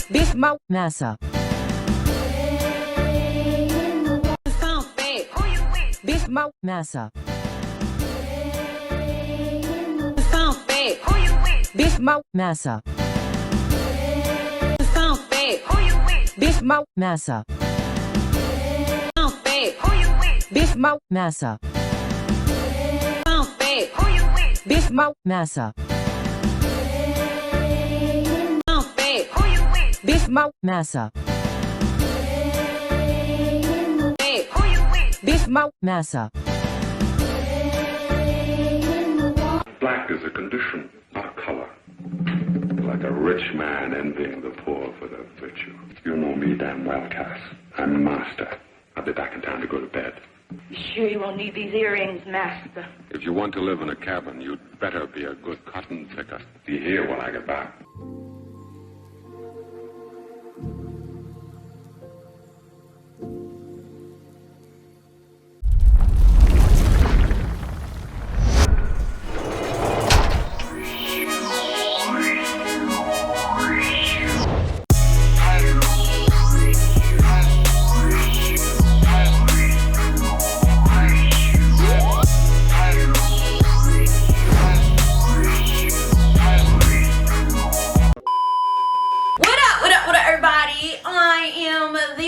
Massa. Massa. Massa. Massa. Massa. Massa. Massa. Massa. Black is a condition, not a color. Like a rich man envying the poor for their virtue. You know me damn well, Cass. I'm the master. I'll be back in time to go to bed. You sure you won't need these earrings, master? If you want to live in a cabin, you'd better be a good cotton picker. Be here when I get back.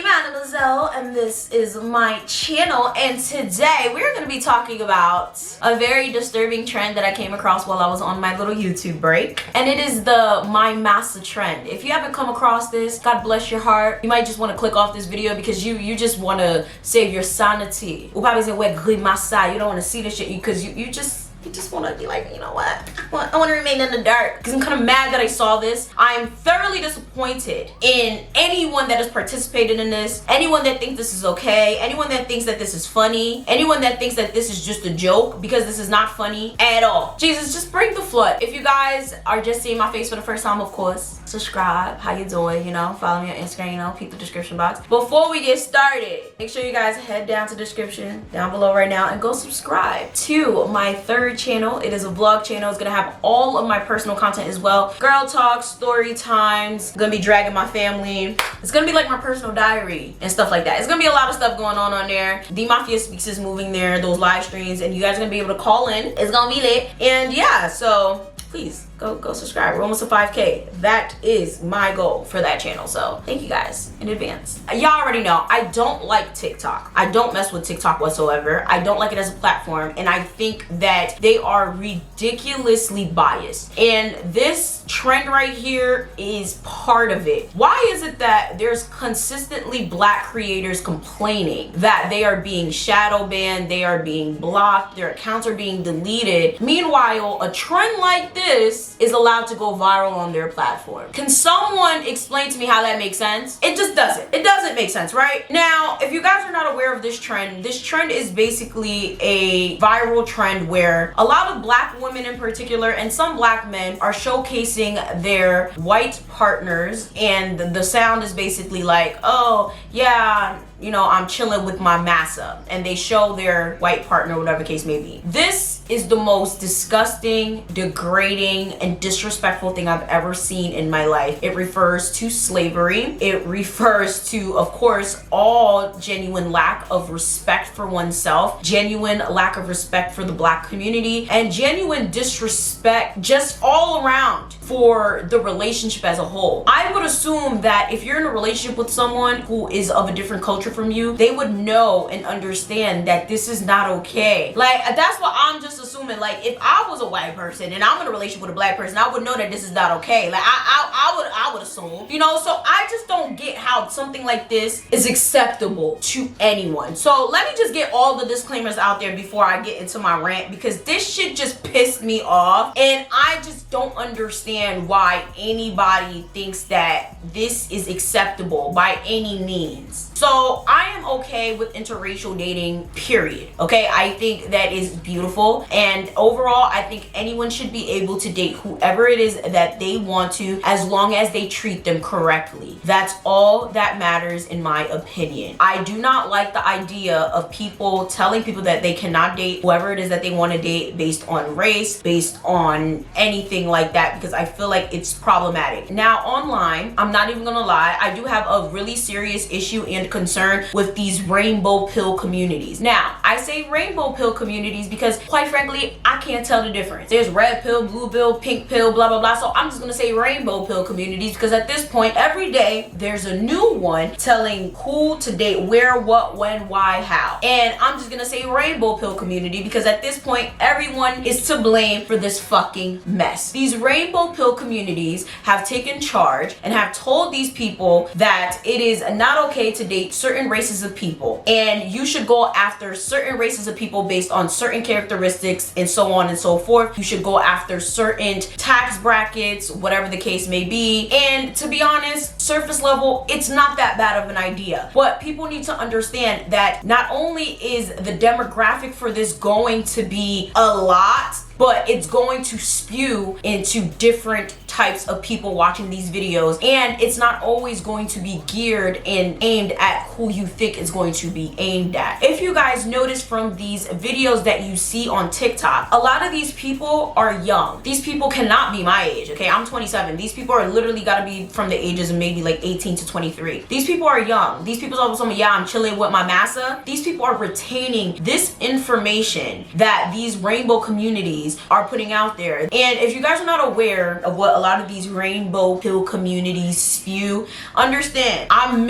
Mademoiselle, and this is my channel, and today we're going to be talking about a very disturbing trend that I came across while I was on my little YouTube break, and it is the my Massa trend. If you haven't come across this, God bless your heart. You might just want to click off this video because you just want to save your sanity. Ou pas besoin de Massa. You don't want to see this shit because you just want to be like, you know what? I want to remain in the dark because I'm kind of mad that I saw this. I'm thoroughly disappointed in anyone that has participated in this, anyone that thinks this is okay, anyone that thinks that this is funny, anyone that thinks that this is just a joke, because this is not funny at all. Jesus, just bring the flood. If you guys are just seeing my face for the first time, of course, subscribe. How you doing? You know, follow me on Instagram, you know, peep the description box. Before we get started, make sure you guys head down to the description down below right now and go subscribe to my third channel. It is a vlog channel. It's gonna have all of my personal content as well. Girl talk, story times, gonna be dragging my family. It's gonna be like my personal diary and stuff like that. It's gonna be a lot of stuff going on there. The Mafia Speaks is moving there, those live streams, and you guys are gonna be able to call in. It's gonna be lit. And yeah, so please go subscribe. We're almost to 5K. That is my goal for that channel, so thank you guys in advance. Y'all already know I don't like TikTok. I don't mess with TikTok whatsoever. I don't like it as a platform, and I think that they are ridiculously biased, and this trend right here is part of it. Why is it that there's consistently black creators complaining that they are being shadow banned, they are being blocked, their accounts are being deleted? Meanwhile, a trend like this is allowed to go viral on their platform. Can someone explain to me how that makes sense? It just doesn't. It doesn't make sense, right? Now, if you guys are not aware of this trend is basically a viral trend where a lot of black women in particular and some black men are showcasing their white partners, and the sound is basically like, oh yeah, you know, I'm chilling with my Massa, and they show their white partner, whatever case may be. This is the most disgusting, degrading, and disrespectful thing I've ever seen in my life. It refers to slavery. It refers to, of course, all genuine lack of respect for oneself, genuine lack of respect for the black community, and genuine disrespect just all around for the relationship as a whole. I would assume that if you're in a relationship with someone who is of a different culture from you, they would know and understand that this is not okay. Like, that's what I'm just assuming. Like, if I was a white person and I'm in a relationship with a black person, I would know that this is not okay. Like, I would assume, you know. So I just don't get how something like this is acceptable to anyone. So let me just get all the disclaimers out there before I get into my rant, because this shit just pissed me off, and I just don't understand why anybody thinks that this is acceptable by any means. So I am okay with interracial dating, period. Okay, I think that is beautiful, and overall I think anyone should be able to date whoever it is that they want to, as long as they treat them correctly. That's all that matters, in my opinion. I do not like the idea of people telling people that they cannot date whoever it is that they want to date based on race, based on anything like that, because I feel like it's problematic. Now online, I'm I'm not even gonna lie, I do have a really serious issue and concern with these rainbow pill communities. Now, I say rainbow pill communities because quite frankly, I can't tell the difference. There's red pill, blue pill, pink pill, blah, blah, blah. So I'm just gonna say rainbow pill communities because at this point, every day, there's a new one telling who to date, where, what, when, why, how. And I'm just gonna say rainbow pill community because at this point, everyone is to blame for this fucking mess. These rainbow pill communities have taken charge and have told these people that it is not okay to date certain races of people and you should go after certain races of people based on certain characteristics and so on and so forth. You should go after certain tax brackets, whatever the case may be. And to be honest, surface level, it's not that bad of an idea. But people need to understand that not only is the demographic for this going to be a lot, but it's going to spew into different types of people watching these videos, and it's not always going to be geared and aimed at who you think is going to be aimed at. If you guys notice from these videos that you see on TikTok, a lot of these people are young. These people cannot be my age, okay? I'm 27. These people are literally gotta be from the ages of maybe like 18 to 23. These people are young. These people are telling me, yeah, I'm chilling with my Massa. These people are retaining this information that these rainbow communities are putting out there. And if you guys are not aware of what a lot of these rainbow pill communities spew, understand I'm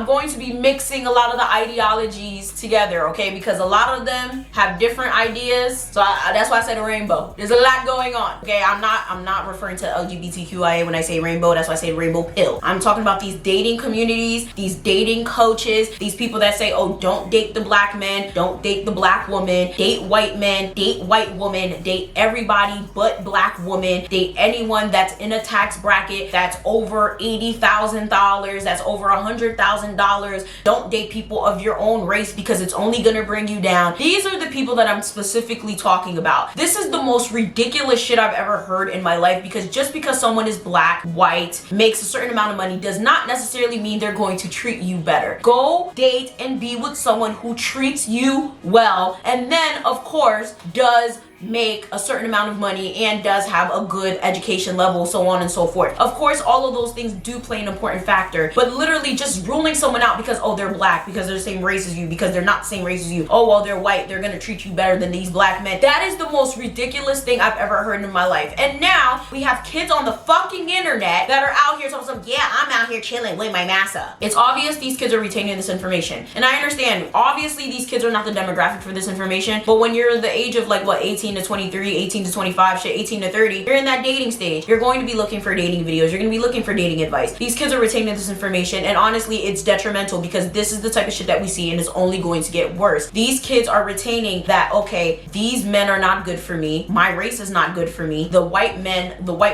going to be mixing a lot of the ideologies together, okay? Because a lot of them have different ideas. So that's why I said a rainbow. There's a lot going on, okay? I'm not referring to LGBTQIA when I say rainbow. That's why I say rainbow pill. I'm talking about these dating communities, these dating coaches, these people that say, oh, don't date the black man, don't date the black woman, date white men, date white woman, date everybody but black woman, date anyone that's in a tax bracket that's over $80,000, that's over $100,000. Don't date people of your own race because it's only gonna bring you down. These are the people that I'm specifically talking about. This is the most ridiculous shit I've ever heard in my life, because just because someone is black, white, makes a certain amount of money does not necessarily mean they're going to treat you better. Go date and be with someone who treats you well, and then of course does make a certain amount of money and does have a good education level, so on and so forth. Of course, all of those things do play an important factor, but literally just ruling someone out because, oh, they're black, because they're the same race as you, because they're not the same race as you, oh, well, they're white, they're gonna treat you better than these black men. That is the most ridiculous thing I've ever heard in my life. And now we have kids on the fucking internet that are out here talking, yeah, I'm out here chilling with my Massa. It's obvious these kids are retaining this information. And I understand, obviously these kids are not the demographic for this information, but when you're the age of like, what, 18 to 23, 18 to 25, shit, 18 to 30, you're in that dating stage. You're going to be looking for dating videos. You're going to be looking for dating advice. These kids are retaining this information, and honestly, it's detrimental because this is the type of shit that we see, and it's only going to get worse. These kids are retaining that, okay, these men are not good for me. My race is not good for me. The white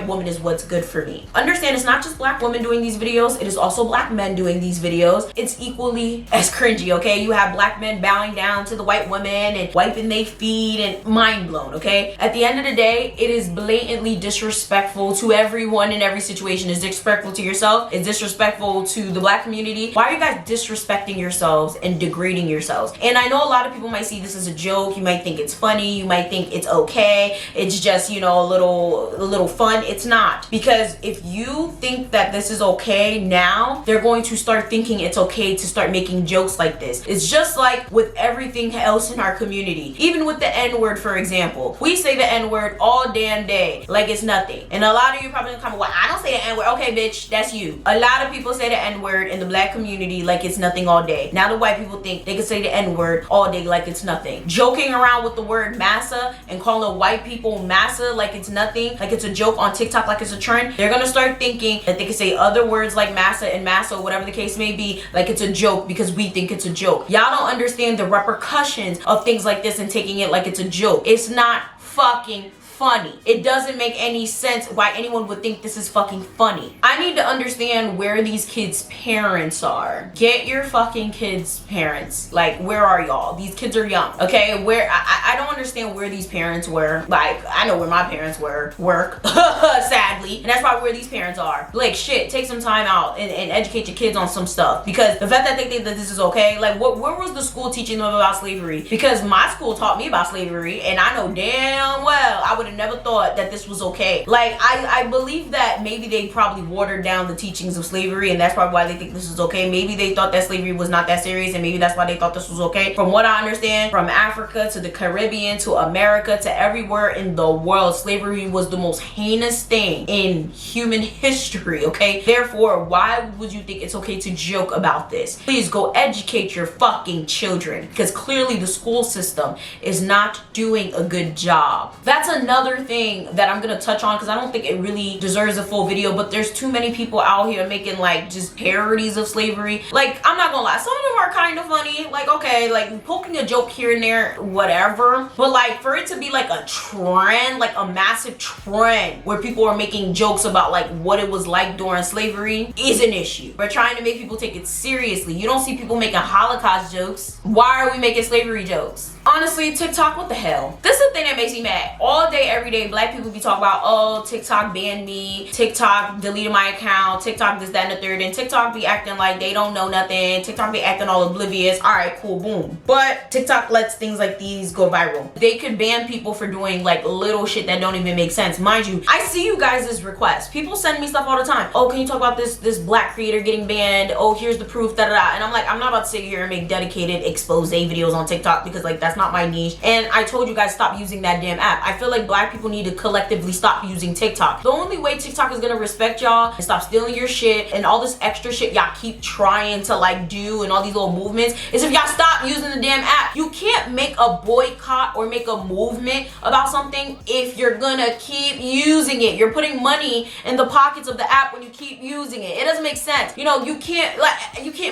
woman is what's good for me. Understand, it's not just black women doing these videos. It is also black men doing these videos. It's equally as cringy, okay? You have black men bowing down to the white women and wiping their feet and mind blown, okay? At the end of the day, it is blatantly disrespectful to everyone in every situation. It's disrespectful to yourself. It's disrespectful to the black community. Why are you guys disrespecting yourselves and degrading yourselves? And I know a lot of people might see this as a joke. You might think it's funny. You might think it's okay. It's just, you know, a little fun. It's not. Because if you think that this is okay now, they're going to start thinking it's okay to start making jokes like this. It's just like with everything else in our community. Even with the N-word, for example. We say the N-word all damn day like it's nothing. And a lot of you probably gonna come, well, I don't say the N-word. Okay, bitch, that's you. A lot of people say the N-word in the black community like it's nothing all day. Now the white people think they can say the N-word all day like it's nothing. Joking around with the word Massa and calling white people Massa like it's nothing, like it's a joke on TikTok, like it's a trend. They're gonna start thinking that they can say other words like Massa and Massa, whatever the case may be, like it's a joke because we think it's a joke. Y'all don't understand the repercussions of things like this and taking it like it's a joke. It's not fucking funny. It doesn't make any sense why anyone would think this is fucking funny. I need to understand where these kids' parents are. Get your fucking kids' parents. Like, where are y'all? These kids are young, okay? Where I don't understand where these parents were. Like, I know where my parents were. Work, sadly, and that's probably where these parents are. Like, shit, take some time out and educate your kids on some stuff, because the fact that they think that this is okay, like, where was the school teaching them about slavery? Because my school taught me about slavery, and I know damn well I would have have never thought that this was okay. Like, I believe that maybe they probably watered down the teachings of slavery, and that's probably why they think this is okay. Maybe they thought that slavery was not that serious, and maybe that's why they thought this was okay. From what I understand, from Africa to the Caribbean to America to everywhere in the world, slavery was the most heinous thing in human history, okay? Therefore, why would you think it's okay to joke about this? Please go educate your fucking children, because clearly the school system is not doing a good job. That's another thing that I'm gonna touch on, because I don't think it really deserves a full video, but there's too many people out here making like just parodies of slavery. Like, I'm not gonna lie, some of them are kind of funny. Like, okay, like poking a joke here and there, whatever, but like for it to be like a trend, like a massive trend where people are making jokes about like what it was like during slavery is an issue. We're trying to make people take it seriously. You don't see people making Holocaust jokes. Why are we making slavery jokes? Honestly, TikTok, what the hell? This is the thing that makes me mad. All day, every day, black people be talking about, oh, TikTok banned me, TikTok deleted my account, TikTok this, that, and the third, and TikTok be acting like they don't know nothing, TikTok be acting all oblivious. All right, cool, boom. But TikTok lets things like these go viral. They could ban people for doing like little shit that don't even make sense. Mind you, I see you guys' requests. People send me stuff all the time. Oh, can you talk about this black creator getting banned? Oh, here's the proof, da da da. And I'm like, I'm not about to sit here and make dedicated expose videos on TikTok, because like that's not my niche. And I told you guys, stop using that damn app. I feel like black people need to collectively stop using TikTok. The only way TikTok is gonna respect y'all and stop stealing your shit and all this extra shit y'all keep trying to like do and all these little movements is if y'all stop using the damn app. You can't make a boycott or make a movement about something if you're gonna keep using it. You're putting money in the pockets of the app when you keep using it. It doesn't make sense. You know, you can't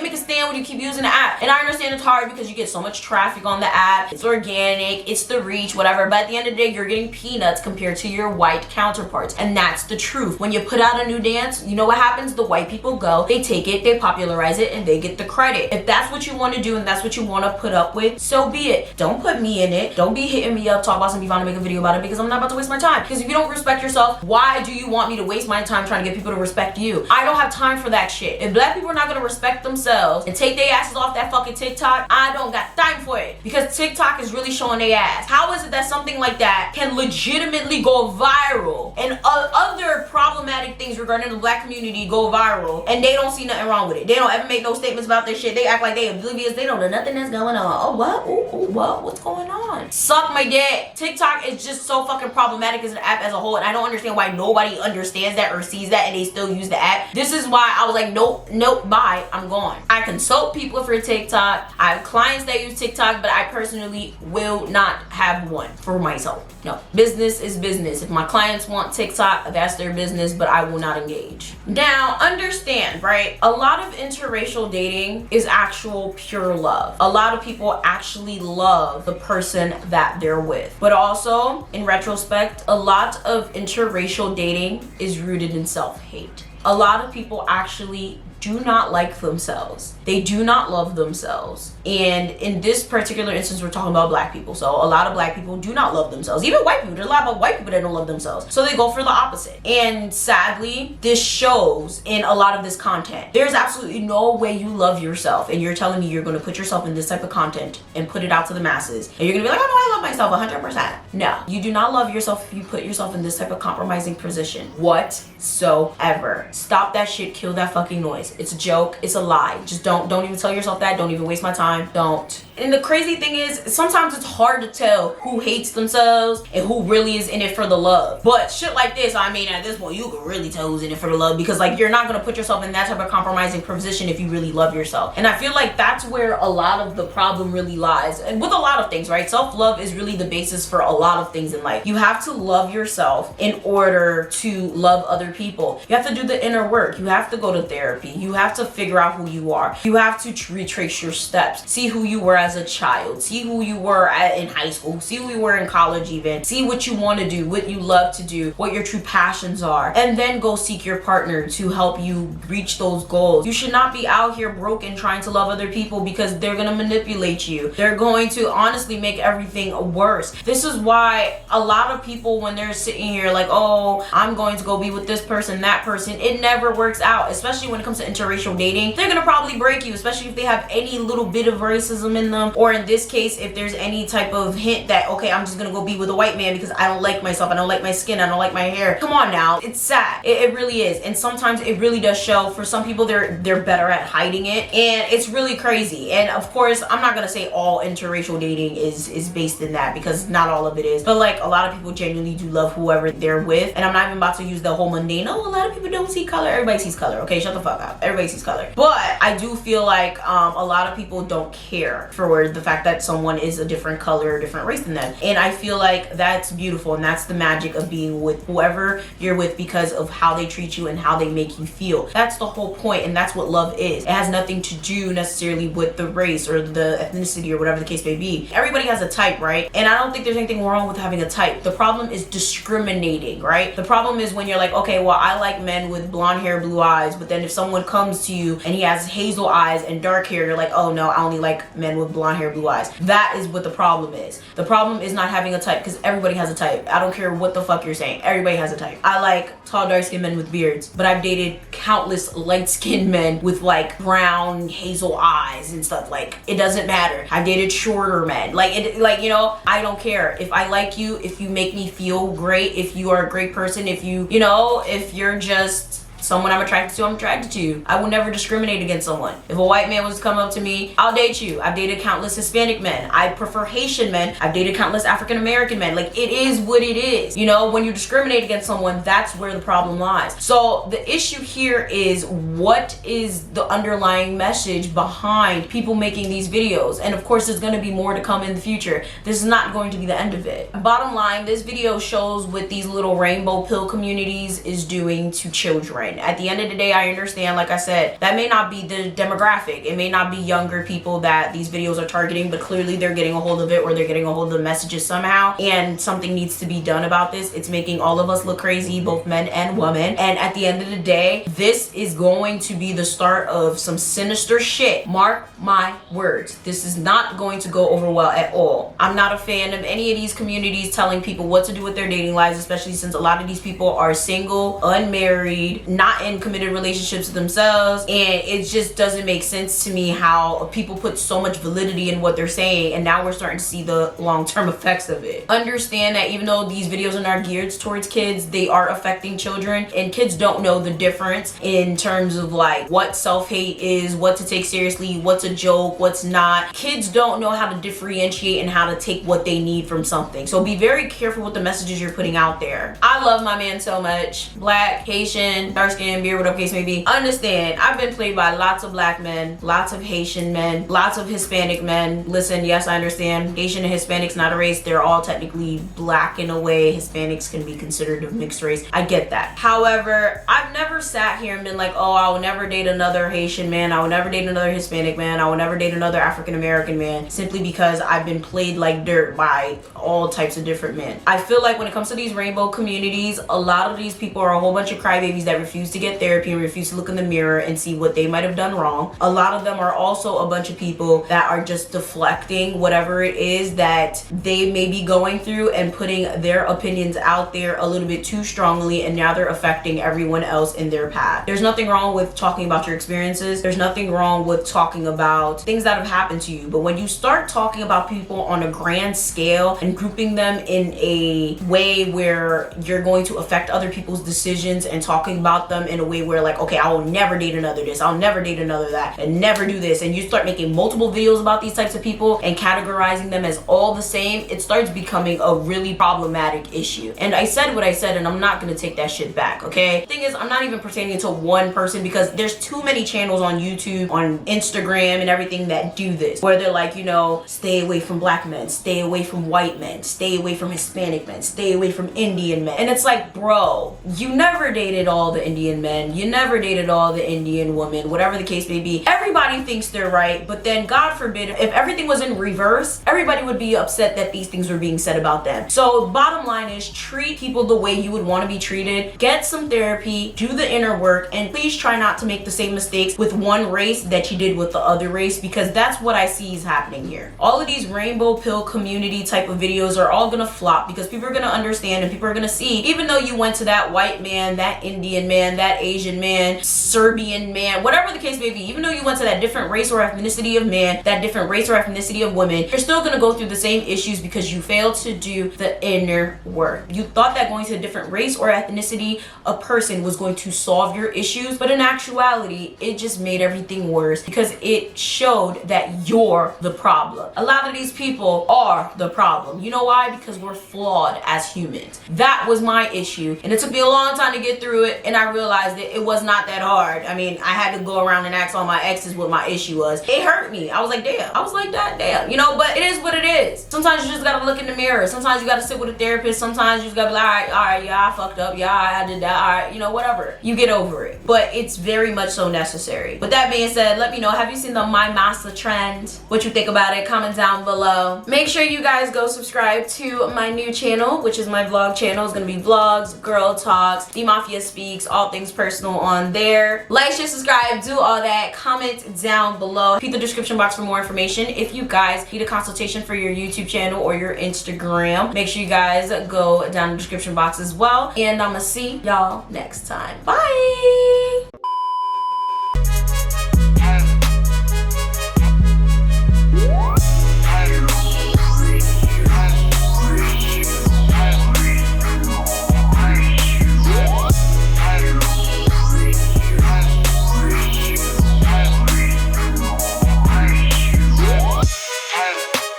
make a stand when you keep using the app. And I understand it's hard because you get so much traffic on the app. It's organic, it's the reach, whatever, but at the end of the day, you're getting peanuts compared to your white counterparts, and that's the truth. When you put out a new dance, you know what happens? The white people go, they take it, they popularize it, and they get the credit. If that's what you want to do and that's what you want to put up with, so be it. Don't put me in it. Don't be hitting me up, talk about some Yvana, make a video about it, because I'm not about to waste my time. Because if you don't respect yourself, why do you want me to waste my time trying to get people to respect you? I don't have time for that shit. If black people are not gonna respect themselves and take their asses off that fucking TikTok, I don't got time for it, because TikTok is really showing their ass. How is it that something like that can legitimately go viral and other problematic things regarding the black community go viral and they don't see nothing wrong with it? They don't ever make no statements about this shit. They act like they oblivious. They don't know nothing that's going on. Oh, what? Ooh, what? What's going on? Suck my dick. TikTok is just so fucking problematic as an app as a whole, and I don't understand why nobody understands that or sees that and they still use the app. This is why I was like, nope, bye, I'm gone. I consult people for TikTok. I have clients that use TikTok, but I personally will not have one for myself. No, business is business. If my clients want TikTok, that's their business, but I will not engage. Now, understand, right? A lot of interracial dating is actual pure love. A lot of people actually love the person that they're with. But also, in retrospect, a lot of interracial dating is rooted in self-hate. A lot of people actually do not like themselves. They do not love themselves. And in this particular instance, we're talking about black people. So a lot of black people do not love themselves. Even white people, there's a lot of white people that don't love themselves. So they go for the opposite. And sadly, this shows in a lot of this content. There's absolutely no way you love yourself and you're telling me you're gonna put yourself in this type of content and put it out to the masses. And you're gonna be like, oh no, I love myself 100%. No, you do not love yourself if you put yourself in this type of compromising position whatsoever. Stop that shit, kill that fucking noise. It's a joke, it's a lie. Just don't even tell yourself that. Don't even waste my time. Don't. And the crazy thing is, sometimes it's hard to tell who hates themselves and who really is in it for the love. But shit like this, I mean, at this point, you can really tell who's in it for the love, because like you're not gonna put yourself in that type of compromising position if you really love yourself. And I feel like that's where a lot of the problem really lies. And with a lot of things, right? Self-love is really the basis for a lot of things in life. You have to love yourself in order to love other people. You have to do the inner work. You have to go to therapy. You have to figure out who you are. You have to retrace your steps. See who you were as a child. See who you were in high school. See who you were in college even. See what you want to do, what you love to do, what your true passions are. And then go seek your partner to help you reach those goals. You should not be out here broken trying to love other people, because they're going to manipulate you. They're going to honestly make everything worse. This is why a lot of people, when they're sitting here like, oh, I'm going to go be with this person, that person, it never works out, especially when it comes to interracial dating, they're gonna probably break you, especially if they have any little bit of racism in them, or in this case, if there's any type of hint that, okay, I'm just gonna go be with a white man because I don't like myself, I don't like my skin, I don't like my hair. Come on now, it's sad. It really is. And sometimes it really does show. For some people, they're better at hiding it, and it's really crazy. And of course, I'm not gonna say all interracial dating is based in that, because not all of it is, but like a lot of people genuinely do love whoever they're with. And I'm not even about to use the whole mundane, oh, a lot of people don't see color. Everybody sees color. Okay, shut the fuck up. Everybody sees color. But I do feel like a lot of people don't care for the fact that someone is a different color or different race than them. And I feel like that's beautiful, and that's the magic of being with whoever you're with, because of how they treat you and how they make you feel. That's the whole point, and that's what love is. It has nothing to do necessarily with the race or the ethnicity or whatever the case may be. Everybody has a type, right? And I don't think there's anything wrong with having a type. The problem is discriminating, right? The problem is when you're like, okay, well, I like men with blonde hair, blue eyes, but then if someone comes to you and he has hazel eyes and dark hair, you're like, oh no, I only like men with blonde hair, blue eyes. That is what the problem is. The problem is not having a type, because everybody has a type. I don't care what the fuck you're saying. Everybody has a type. I like tall, dark-skinned men with beards, but I've dated countless light-skinned men with like brown, hazel eyes and stuff. Like, it doesn't matter. I've dated shorter men. Like, you know, I don't care. If I like you, if you make me feel great, if you are a great person, if you know, if you're just someone I'm attracted to, I'm attracted to you. I will never discriminate against someone. If a white man was to come up to me, I'll date you. I've dated countless Hispanic men. I prefer Haitian men. I've dated countless African American men. Like, it is what it is. You know, when you discriminate against someone, that's where the problem lies. So the issue here is, what is the underlying message behind people making these videos? And of course, there's going to be more to come in the future. This is not going to be the end of it. Bottom line, this video shows what these little rainbow pill communities is doing to children. At the end of the day, I understand, like I said, that may not be the demographic. It may not be younger people that these videos are targeting, but clearly they're getting a hold of it, or they're getting a hold of the messages somehow, and something needs to be done about this. It's making all of us look crazy, both men and women. And at the end of the day, this is going to be the start of some sinister shit. Mark my words. This is not going to go over well at all. I'm not a fan of any of these communities telling people what to do with their dating lives, especially since a lot of these people are single, unmarried, not in committed relationships themselves, and it just doesn't make sense to me how people put so much validity in what they're saying, and now we're starting to see the long-term effects of it. Understand that even though these videos are not geared towards kids, they are affecting children, and kids don't know the difference in terms of like what self-hate is, what to take seriously, what's a joke, what's not. Kids don't know how to differentiate and how to take what they need from something. So be very careful with the messages you're putting out there. I love my man so much. Black, Haitian, dark skin, beard, whatever case may be. Understand, I've been played by lots of black men, lots of Haitian men, lots of Hispanic men. Listen, yes, I understand Haitian and Hispanics not a race. They're all technically black in a way. Hispanics can be considered a mixed race. I get that. However, I've never sat here and been like, oh, I will never date another Haitian man. I will never date another Hispanic man. I will never date another African American man, simply because I've been played like dirt by all types of different men. I feel like when it comes to these rainbow communities, a lot of these people are a whole bunch of crybabies that refuse to get therapy and refuse to look in the mirror and see what they might have done wrong. A lot of them are also a bunch of people that are just deflecting whatever it is that they may be going through and putting their opinions out there a little bit too strongly, and now they're affecting everyone else in their path. There's nothing wrong with talking about your experiences. There's nothing wrong with talking about things that have happened to you. But when you start talking about people on a grand scale and grouping them in a way where you're going to affect other people's decisions, and talking about them in a way where like, okay, I will never date another this, I'll never date another that, and never do this, and you start making multiple videos about these types of people and categorizing them as all the same, it starts becoming a really problematic issue. And I said what I said, and I'm not gonna take that shit back, okay? The thing is, I'm not even pertaining to one person, because there's too many channels on YouTube, on Instagram and everything that do this, where they're like, you know, stay away from black men, stay away from white men, stay away from Hispanic men, stay away from Indian men. And it's like, bro, you never dated all the Indian men, you never dated all the Indian women, whatever the case may be. Everybody thinks they're right, but then God forbid, if everything was in reverse, everybody would be upset that these things were being said about them. So bottom line is, treat people the way you would want to be treated. Get some therapy, do the inner work, and please try not to make the same mistakes with one race that you did with the other race, because that's what I see is happening here. All of these rainbow pill community type of videos are all gonna flop, because people are gonna understand and people are gonna see, even though you went to that white man, that Indian man, man, that Asian man, Serbian man, whatever the case may be, even though you went to that different race or ethnicity of man, that different race or ethnicity of women, you're still gonna go through the same issues because you failed to do the inner work. You thought that going to a different race or ethnicity of person was going to solve your issues, but in actuality, it just made everything worse because it showed that you're the problem. A lot of these people are the problem. You know why? Because we're flawed as humans. That was my issue, and it took me a long time to get through it, and I realized that it was not that hard. I mean, I had to go around and ask all my exes what my issue was. It hurt me. I was like, damn. I was like, that, damn. You know, but it is what it is. Sometimes you just gotta look in the mirror. Sometimes you gotta sit with a therapist. Sometimes you just gotta be like, all right, yeah, I fucked up. Yeah, I did that. All right, you know, whatever. You get over it. But it's very much so necessary. With that being said, let me know, have you seen the My Massa trend? What you think about it? Comment down below. Make sure you guys go subscribe to my new channel, which is my vlog channel. It's gonna be vlogs, girl talks, the Mafia speaks, all things personal on there. Like, share, subscribe, do all that. Comment down below. Hit the description box for more information. If you guys need a consultation for your YouTube channel or your Instagram, make sure you guys go down in the description box as well. And I'ma see y'all next time. Bye.